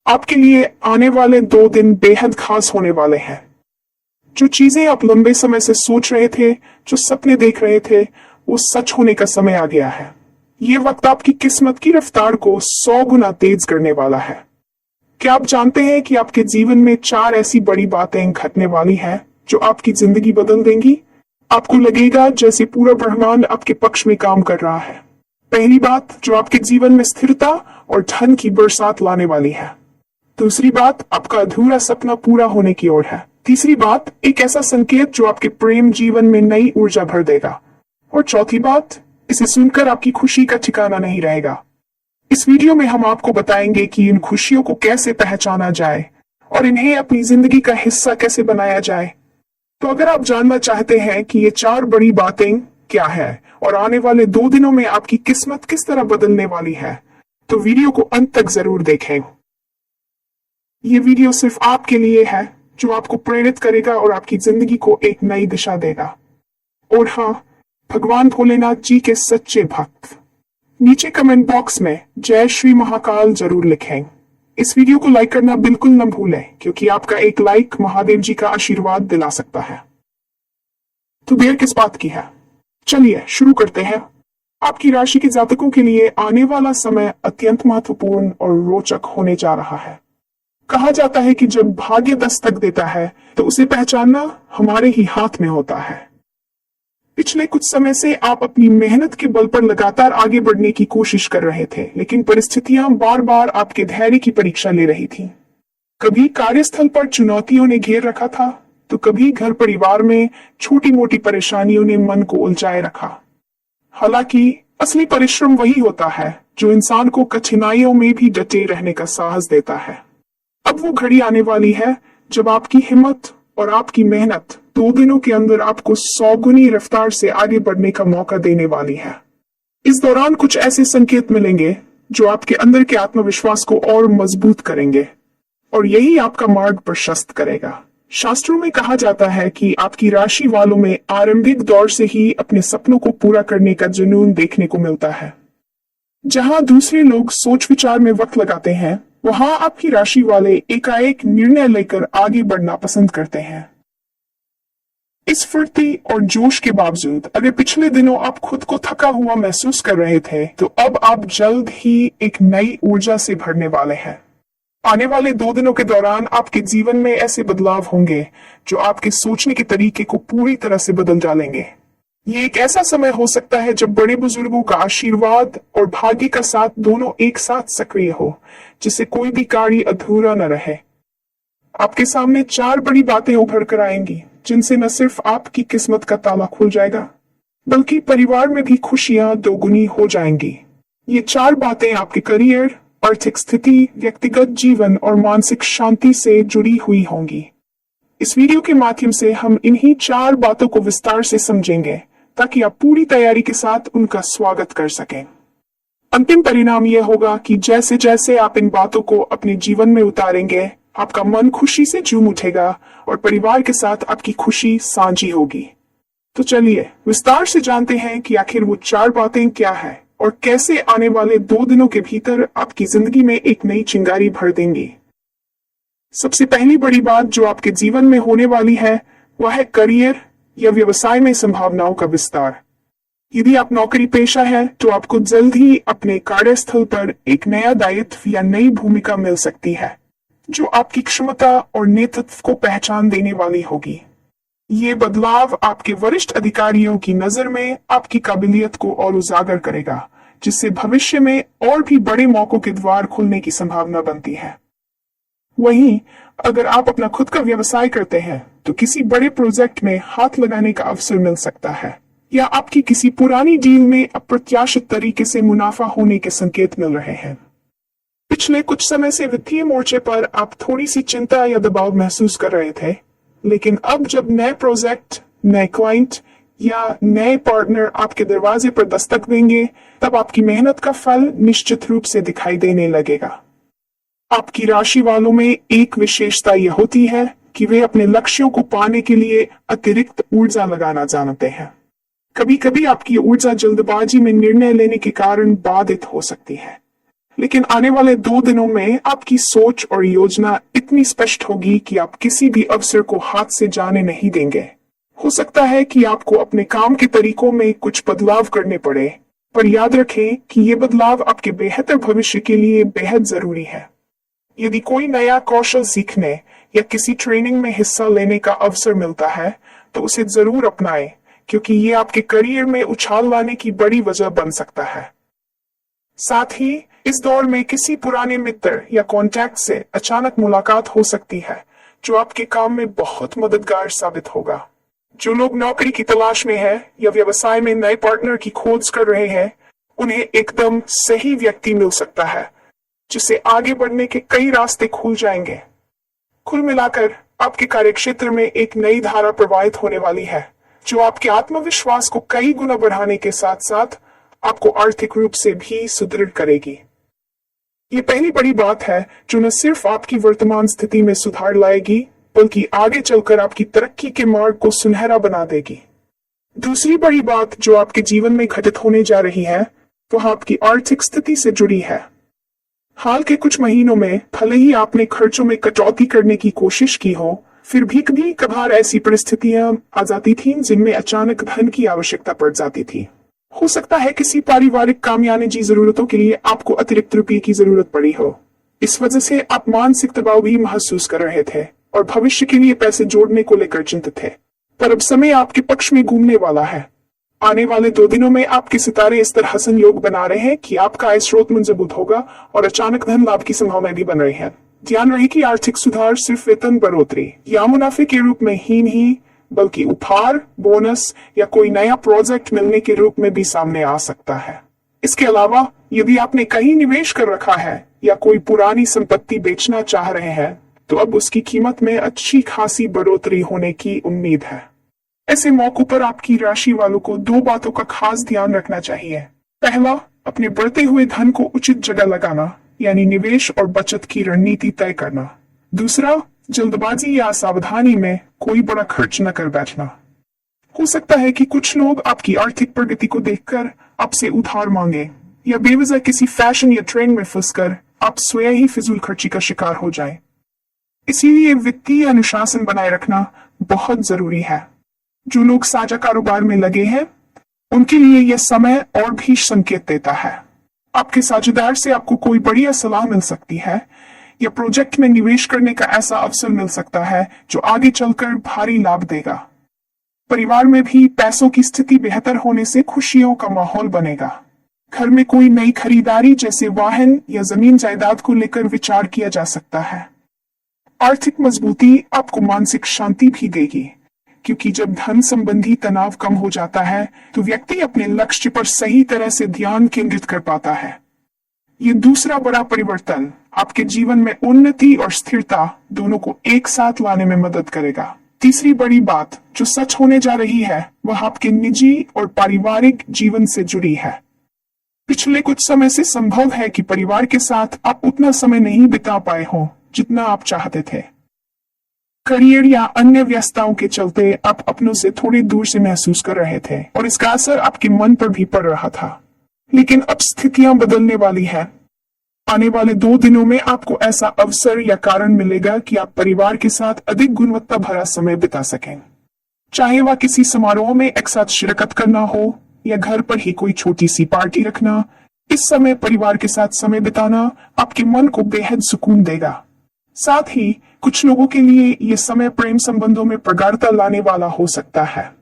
आपके लिए आने वाले 2 दिन बेहद खास होने वाले हैं। जो चीजें आप लंबे समय से सोच रहे थे, जो सपने देख रहे थे, वो सच होने का समय आ गया है। ये वक्त आपकी किस्मत की रफ्तार को 100 गुना तेज करने वाला है। क्या आप जानते हैं कि आपके जीवन में 4 ऐसी बड़ी बातें घटने वाली हैं जो आपकी जिंदगी बदल देंगी? आपको लगेगा जैसे पूरा ब्रह्मांड आपके पक्ष में काम कर रहा है। पहली बात जो आपके जीवन में स्थिरता और धन की बरसात लाने वाली है। दूसरी बात, आपका अधूरा सपना पूरा होने की ओर है। तीसरी बात, एक ऐसा संकेत जो आपके प्रेम जीवन में नई ऊर्जा भर देगा। और चौथी बात, इसे सुनकर आपकी खुशी का ठिकाना नहीं रहेगा। इस वीडियो में हम आपको बताएंगे कि इन खुशियों को कैसे पहचाना जाए और इन्हें अपनी जिंदगी का हिस्सा कैसे बनाया जाए। तो अगर आप जानना चाहते हैं कि ये 4 बड़ी बातें क्या है और आने वाले 2 दिनों में आपकी किस्मत किस तरह बदलने वाली है, तो वीडियो को अंत तक जरूर देखें। ये वीडियो सिर्फ आपके लिए है, जो आपको प्रेरित करेगा और आपकी जिंदगी को एक नई दिशा देगा। और हाँ, भगवान भोलेनाथ जी के सच्चे भक्त नीचे कमेंट बॉक्स में जय श्री महाकाल जरूर लिखें। इस वीडियो को लाइक करना बिल्कुल न भूलें, क्योंकि आपका एक लाइक महादेव जी का आशीर्वाद दिला सकता है। तो देर किस बात की है, चलिए शुरू करते हैं। आपकी राशि के जातकों के लिए आने वाला समय अत्यंत महत्वपूर्ण और रोचक होने जा रहा है। कहा जाता है कि जब भाग्य दस्तक देता है तो उसे पहचानना हमारे ही हाथ में होता है। पिछले कुछ समय से आप अपनी मेहनत के बल पर लगातार आगे बढ़ने की कोशिश कर रहे थे, लेकिन परिस्थितियां बार बार आपके धैर्य की परीक्षा ले रही थी। कभी कार्यस्थल पर चुनौतियों ने घेर रखा था, तो कभी घर परिवार में छोटी मोटी परेशानियों ने मन को उलझाए रखा। हालांकि असली परिश्रम वही होता है जो इंसान को कठिनाइयों में भी डटे रहने का साहस देता है। अब वो घड़ी आने वाली है जब आपकी हिम्मत और आपकी मेहनत 2 दिनों के अंदर आपको 100 गुनी रफ्तार से आगे बढ़ने का मौका देने वाली है। इस दौरान कुछ ऐसे संकेत मिलेंगे जो आपके अंदर के आत्मविश्वास को और मजबूत करेंगे और यही आपका मार्ग प्रशस्त करेगा। शास्त्रों में कहा जाता है कि आपकी राशि वालों में आरंभिक दौर से ही अपने सपनों को पूरा करने का जुनून देखने को मिलता है। जहां दूसरे लोग सोच विचार में वक्त लगाते हैं, वहां आपकी राशि वाले एकाएक निर्णय लेकर आगे बढ़ना पसंद करते हैं। इस फुर्ती और जोश के बावजूद अगर पिछले दिनों आप खुद को थका हुआ महसूस कर रहे थे, तो अब आप जल्द ही एक नई ऊर्जा से भरने वाले हैं। आने वाले 2 दिनों के दौरान आपके जीवन में ऐसे बदलाव होंगे जो आपके सोचने के तरीके को पूरी तरह से बदल डालेंगे। ये एक ऐसा समय हो सकता है जब बड़े बुजुर्गों का आशीर्वाद और भाग्य का साथ दोनों एक साथ सक्रिय हो, जिससे कोई भी कार्य अधूरा न रहे। आपके सामने 4 बड़ी बातें उभर कर आएंगी, जिनसे न सिर्फ आपकी किस्मत का ताला खुल जाएगा, बल्कि परिवार में भी खुशियां 2 गुनी हो जाएंगी। ये 4 बातें आपके करियर, आर्थिक स्थिति, व्यक्तिगत जीवन और मानसिक शांति से जुड़ी हुई होंगी। इस वीडियो के माध्यम से हम इन्हीं 4 बातों को विस्तार से समझेंगे, ताकि आप पूरी तैयारी के साथ उनका स्वागत कर सकें। अंतिम परिणाम यह होगा कि जैसे जैसे आप इन बातों को अपने जीवन में उतारेंगे, आपका मन खुशी से झूम उठेगा और परिवार के साथ आपकी खुशी साझी होगी। तो चलिए विस्तार से जानते हैं कि आखिर वो 4 बातें क्या है और कैसे आने वाले 2 दिनों के भीतर आपकी जिंदगी में एक नई चिंगारी भर देंगी। सबसे पहली बड़ी बात जो आपके जीवन में होने वाली है, वह है करियर या व्यवसाय में संभावनाओं का विस्तार। यदि आप नौकरी पेशा है, तो आपको जल्द ही अपने कार्यस्थल पर एक नया दायित्व या नई भूमिका मिल सकती है, जो आपकी क्षमता और नेतृत्व को पहचान देने वाली होगी। ये बदलाव आपके वरिष्ठ अधिकारियों की नजर में आपकी काबिलियत को और उजागर करेगा, जिससे भविष्य में और भी बड़े मौकों के द्वार खुलने की संभावना बनती है। वहीं अगर आप अपना खुद का व्यवसाय करते हैं, तो किसी बड़े प्रोजेक्ट में हाथ लगाने का अवसर मिल सकता है, या आपकी किसी पुरानी डील में अप्रत्याशित तरीके से मुनाफा होने के संकेत मिल रहे हैं। पिछले कुछ समय से वित्तीय मोर्चे पर आप थोड़ी सी चिंता या दबाव महसूस कर रहे थे, लेकिन अब जब नए प्रोजेक्ट, नए क्लाइंट या नए पार्टनर आपके दरवाजे पर दस्तक देंगे, तब आपकी मेहनत का फल निश्चित रूप से दिखाई देने लगेगा। आपकी राशि वालों में एक विशेषता यह होती है कि वे अपने लक्ष्यों को पाने के लिए अतिरिक्त ऊर्जा लगाना जानते हैं। कभी कभी आपकी ऊर्जा जल्दबाजी में निर्णय लेने के कारण बाधित हो सकती है, लेकिन आने वाले 2 दिनों में आपकी सोच और योजना इतनी स्पष्ट होगी कि आप किसी भी अवसर को हाथ से जाने नहीं देंगे। हो सकता है कि आपको अपने काम के तरीकों में कुछ बदलाव करने पड़े, पर याद रखें कि ये बदलाव आपके बेहतर भविष्य के लिए बेहद जरूरी है। यदि कोई नया कौशल सीखने या किसी ट्रेनिंग में हिस्सा लेने का अवसर मिलता है तो उसे जरूर अपनाएं, क्योंकि ये आपके करियर में उछाल लाने की बड़ी वजह बन सकता है। साथ ही इस दौर में किसी पुराने मित्र या कॉन्टैक्ट से अचानक मुलाकात हो सकती है जो आपके काम में बहुत मददगार साबित होगा। जो लोग नौकरी की तलाश में हैं या व्यवसाय में नए पार्टनर की खोज कर रहे हैं, उन्हें एकदम सही व्यक्ति मिल सकता है जिससे आगे बढ़ने के कई रास्ते खुल जाएंगे। कुल मिलाकर आपके कार्यक्षेत्र में एक नई धारा प्रवाहित होने वाली है जो आपके आत्मविश्वास को कई गुना बढ़ाने के साथ साथ आपको आर्थिक रूप से भी सुदृढ़ करेगी। ये पहली बड़ी बात है जो न सिर्फ आपकी वर्तमान स्थिति में सुधार लाएगी बल्कि आगे चलकर आपकी तरक्की के मार्ग को सुनहरा बना देगी। दूसरी बड़ी बात जो आपके जीवन में घटित होने जा रही है वह आपकी आर्थिक स्थिति से जुड़ी है। हाल के कुछ महीनों में भले ही आपने खर्चों में कटौती करने की कोशिश की हो, फिर भी कभी कभार ऐसी परिस्थितियां आ जाती थीं जिनमें अचानक धन की आवश्यकता पड़ जाती थी। हो सकता है किसी पारिवारिक कामयाबी जरूरतों के लिए आपको अतिरिक्त रुपये की जरूरत पड़ी हो। इस वजह से आप मानसिक दबाव भी महसूस कर रहे थे और भविष्य के लिए पैसे जोड़ने को लेकर चिंतित थे। पर अब समय आपके पक्ष में घूमने वाला है। आने वाले 2 दिनों में आपके सितारे इस तरह संयोग बना रहे हैं कि आपका आय स्रोत मजबूत होगा और अचानक धन लाभ की संभावनाएं भी बन रही है। ध्यान रहे कि आर्थिक सुधार सिर्फ वेतन बढ़ोतरी या मुनाफे के रूप में ही नहीं बल्कि उपहार, बोनस या कोई नया प्रोजेक्ट मिलने के रूप में भी सामने आ सकता है। इसके अलावा यदि आपने कहीं निवेश कर रखा है या कोई पुरानी संपत्ति बेचना चाह रहे हैं तो अब उसकी कीमत में अच्छी खासी बढ़ोतरी होने की उम्मीद है। ऐसे मौकों पर आपकी राशि वालों को 2 बातों का खास ध्यान रखना चाहिए। पहला, अपने बढ़ते हुए धन को उचित जगह लगाना यानी निवेश और बचत की रणनीति तय करना। दूसरा, जल्दबाजी या सावधानी में कोई बड़ा खर्च न कर बैठना। हो सकता है कि कुछ लोग आपकी आर्थिक प्रगति को देखकर आपसे उधार मांगे या बेवजह किसी फैशन या ट्रेंड में फंसकर आप स्वयं ही फिजूल खर्ची का शिकार हो जाएं। इसीलिए वित्तीय अनुशासन बनाए रखना बहुत जरूरी है। जो लोग साझा कारोबार में लगे हैं उनके लिए यह समय और भी संकेत देता है। आपके साझेदार से आपको कोई बढ़िया सलाह मिल सकती है या प्रोजेक्ट में निवेश करने का ऐसा अवसर मिल सकता है जो आगे चलकर भारी लाभ देगा। परिवार में भी पैसों की स्थिति बेहतर होने से खुशियों का माहौल बनेगा। घर में कोई नई खरीदारी जैसे वाहन या जमीन जायदाद को लेकर विचार किया जा सकता है। आर्थिक मजबूती आपको मानसिक शांति भी देगी, क्योंकि जब धन संबंधी तनाव कम हो जाता है तो व्यक्ति अपने लक्ष्य पर सही तरह से ध्यान केंद्रित कर पाता है। ये दूसरा बड़ा परिवर्तन आपके जीवन में उन्नति और स्थिरता दोनों को एक साथ लाने में मदद करेगा। तीसरी बड़ी बात जो सच होने जा रही है वह आपके निजी और पारिवारिक जीवन से जुड़ी है। पिछले कुछ समय से संभव है कि परिवार के साथ आप उतना समय नहीं बिता पाए हो जितना आप चाहते थे। करियर या अन्य व्यस्तताओं के चलते आप अपनों से थोड़ी दूर से महसूस कर रहे थे और इसका असर आपके मन पर भी पड़ रहा था। लेकिन अब स्थितियां बदलने वाली हैं। आने वाले 2 दिनों में आपको ऐसा अवसर या कारण मिलेगा कि आप परिवार के साथ अधिक गुणवत्ता भरा समय बिता सकें। चाहे वह किसी समारोह में एक साथ शिरकत करना हो या घर पर ही कोई छोटी सी पार्टी रखना, इस समय परिवार के साथ समय बिताना आपके मन को बेहद सुकून देगा। साथ ही कुछ लोगों के लिए यह समय प्रेम संबंधों में प्रगाढ़ता लाने वाला हो सकता है।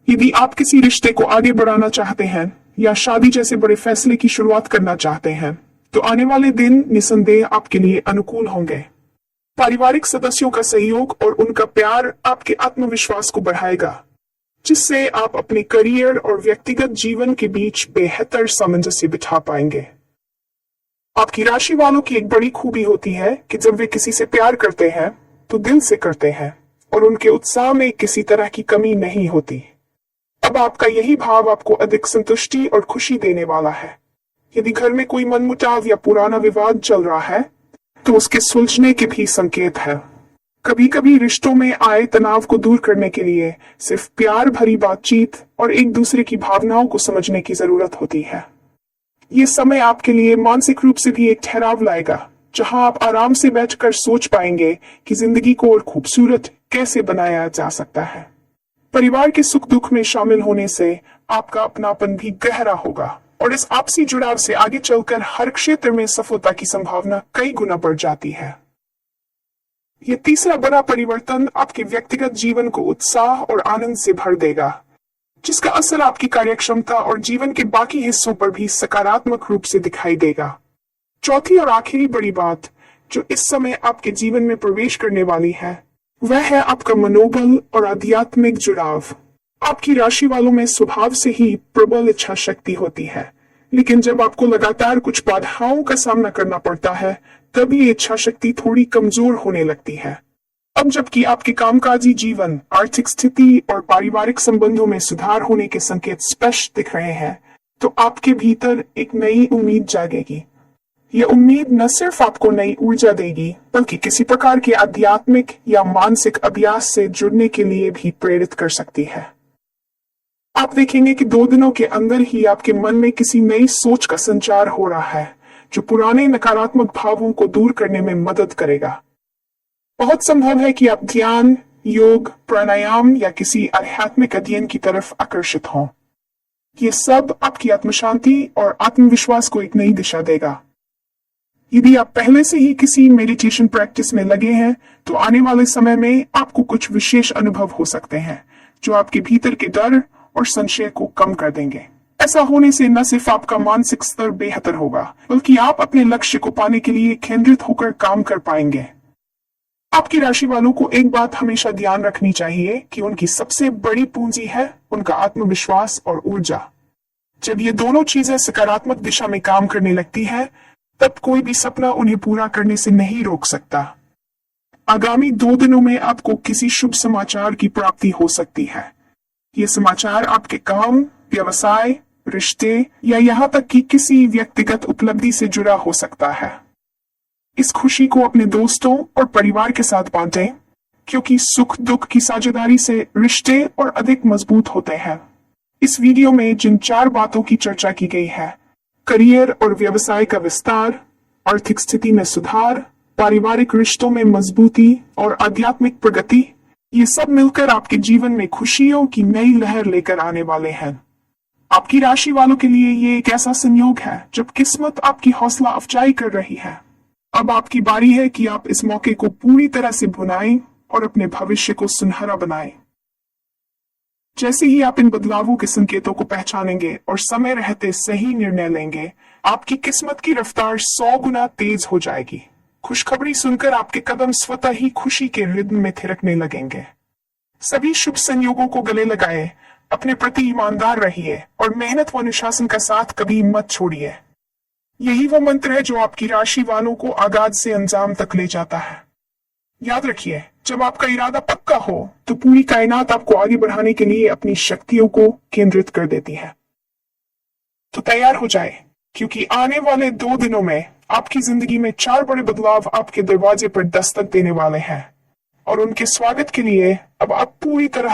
यदि आप किसी रिश्ते को आगे बढ़ाना चाहते हैं या शादी जैसे बड़े फैसले की शुरुआत करना चाहते हैं तो आने वाले दिन निसंदेह आपके लिए अनुकूल होंगे। पारिवारिक सदस्यों का सहयोग और उनका प्यार आपके आत्मविश्वास को बढ़ाएगा, जिससे आप अपने करियर और व्यक्तिगत जीवन के बीच बेहतर सामंजस्य बिठा पाएंगे। आपकी राशि वालों की एक बड़ी खूबी होती है कि जब वे किसी से प्यार करते हैं तो दिल से करते हैं और उनके उत्साह में किसी तरह की कमी नहीं होती। अब आपका यही भाव आपको अधिक संतुष्टि और खुशी देने वाला है। यदि घर में कोई मनमुटाव या पुराना विवाद चल रहा है तो उसके सुलझने के भी संकेत है। कभी कभी रिश्तों में आए तनाव को दूर करने के लिए सिर्फ प्यार भरी बातचीत और एक दूसरे की भावनाओं को समझने की जरूरत होती है। ये समय आपके लिए मानसिक रूप से भी एक ठहराव लाएगा, जहां आप आराम से बैठकर सोच पाएंगे कि जिंदगी को और खूबसूरत कैसे बनाया जा सकता है। परिवार के सुख दुख में शामिल होने से आपका अपनापन भी गहरा होगा और इस आपसी जुड़ाव से आगे चलकर हर क्षेत्र में सफलता की संभावना कई गुना बढ़ जाती है। यह तीसरा बड़ा परिवर्तन आपके व्यक्तिगत जीवन को उत्साह और आनंद से भर देगा, जिसका असर आपकी कार्यक्षमता और जीवन के बाकी हिस्सों पर भी सकारात्मक रूप से दिखाई देगा। चौथी और आखिरी बड़ी बात जो इस समय आपके जीवन में प्रवेश करने वाली है, वह है आपका मनोबल और आध्यात्मिक जुड़ाव। आपकी राशि वालों में स्वभाव से ही प्रबल इच्छा शक्ति होती है, लेकिन जब आपको लगातार कुछ बाधाओं का सामना करना पड़ता है, तब ये इच्छा शक्ति थोड़ी कमजोर होने लगती है। अब जबकि आपके कामकाजी जीवन, आर्थिक स्थिति और पारिवारिक संबंधों में सुधार होने के संकेत स्पष्ट दिख रहे हैं, तो आपके भीतर एक नई उम्मीद जागेगी। यह उम्मीद न सिर्फ आपको नई ऊर्जा देगी, बल्कि किसी प्रकार के आध्यात्मिक या मानसिक अभ्यास से जुड़ने के लिए भी प्रेरित कर सकती है। आप देखेंगे कि 2 दिनों के अंदर ही आपके मन में किसी नई सोच का संचार हो रहा है, जो पुराने नकारात्मक भावों को दूर करने में मदद करेगा। बहुत संभव है कि आप ध्यान, योग, प्राणायाम या किसी आध्यात्मिक अध्ययन की तरफ आकर्षित हों। ये सब आपकी आत्मशांति और आत्मविश्वास को एक नई दिशा देगा। यदि आप पहले से ही किसी मेडिटेशन प्रैक्टिस में लगे हैं, तो आने वाले समय में आपको कुछ विशेष अनुभव हो सकते हैं, जो आपके भीतर के डर और संशय को कम कर देंगे। ऐसा होने से न सिर्फ आपका मानसिक स्तर बेहतर होगा, बल्कि आप अपने लक्ष्य को पाने के लिए केंद्रित होकर काम कर पाएंगे। आपकी राशि वालों को एक बात हमेशा ध्यान रखनी चाहिए कि उनकी सबसे बड़ी पूंजी है उनका आत्मविश्वास और ऊर्जा। जब ये दोनों चीजें सकारात्मक दिशा में काम करने लगती है, तब कोई भी सपना उन्हें पूरा करने से नहीं रोक सकता। आगामी 2 दिनों में आपको किसी शुभ समाचार की प्राप्ति हो सकती है। ये समाचार आपके काम, व्यवसाय, रिश्ते या यहाँ तक कि किसी व्यक्तिगत उपलब्धि से जुड़ा हो सकता है। इस खुशी को अपने दोस्तों और परिवार के साथ बांटें, क्योंकि सुख दुख की साझेदारी से रिश्ते और अधिक मजबूत होते हैं। इस वीडियो में जिन 4 बातों की चर्चा की गई है, करियर और व्यवसाय का विस्तार, आर्थिक स्थिति में सुधार, पारिवारिक रिश्तों में मजबूती और आध्यात्मिक प्रगति, ये सब मिलकर आपके जीवन में खुशियों की नई लहर लेकर आने वाले हैं। आपकी राशि वालों के लिए ये एक ऐसा संयोग है जब किस्मत आपकी हौसला अफजाई कर रही है। अब आपकी बारी है कि आप इस मौके को पूरी तरह से भुनाएं और अपने भविष्य को सुनहरा बनाएं। जैसे ही आप इन बदलावों के संकेतों को पहचानेंगे और समय रहते सही निर्णय लेंगे, आपकी किस्मत की रफ्तार 100 गुना तेज हो जाएगी। खुशखबरी सुनकर आपके कदम स्वतः ही खुशी के रिद्म में थिरकने लगेंगे। सभी शुभ संयोगों को गले लगाए, अपने प्रति ईमानदार रहिए और मेहनत व अनुशासन का साथ कभी मत छोड़िए। यही वो मंत्र है जो आपकी राशि वालों को आगाज से अंजाम तक ले जाता है। याद रखिए, जब आपका इरादा पक्का हो, तो पूरी कायनात आपको आगे बढ़ाने के लिए अपनी शक्तियों को केंद्रित कर देती है। तो तैयार हो जाए, क्योंकि आने वाले 2 दिनों में आपकी जिंदगी में 4 बड़े बदलाव आपके दरवाजे पर दस्तक देने वाले हैं और उनके स्वागत के लिए अब आप पूरी तरह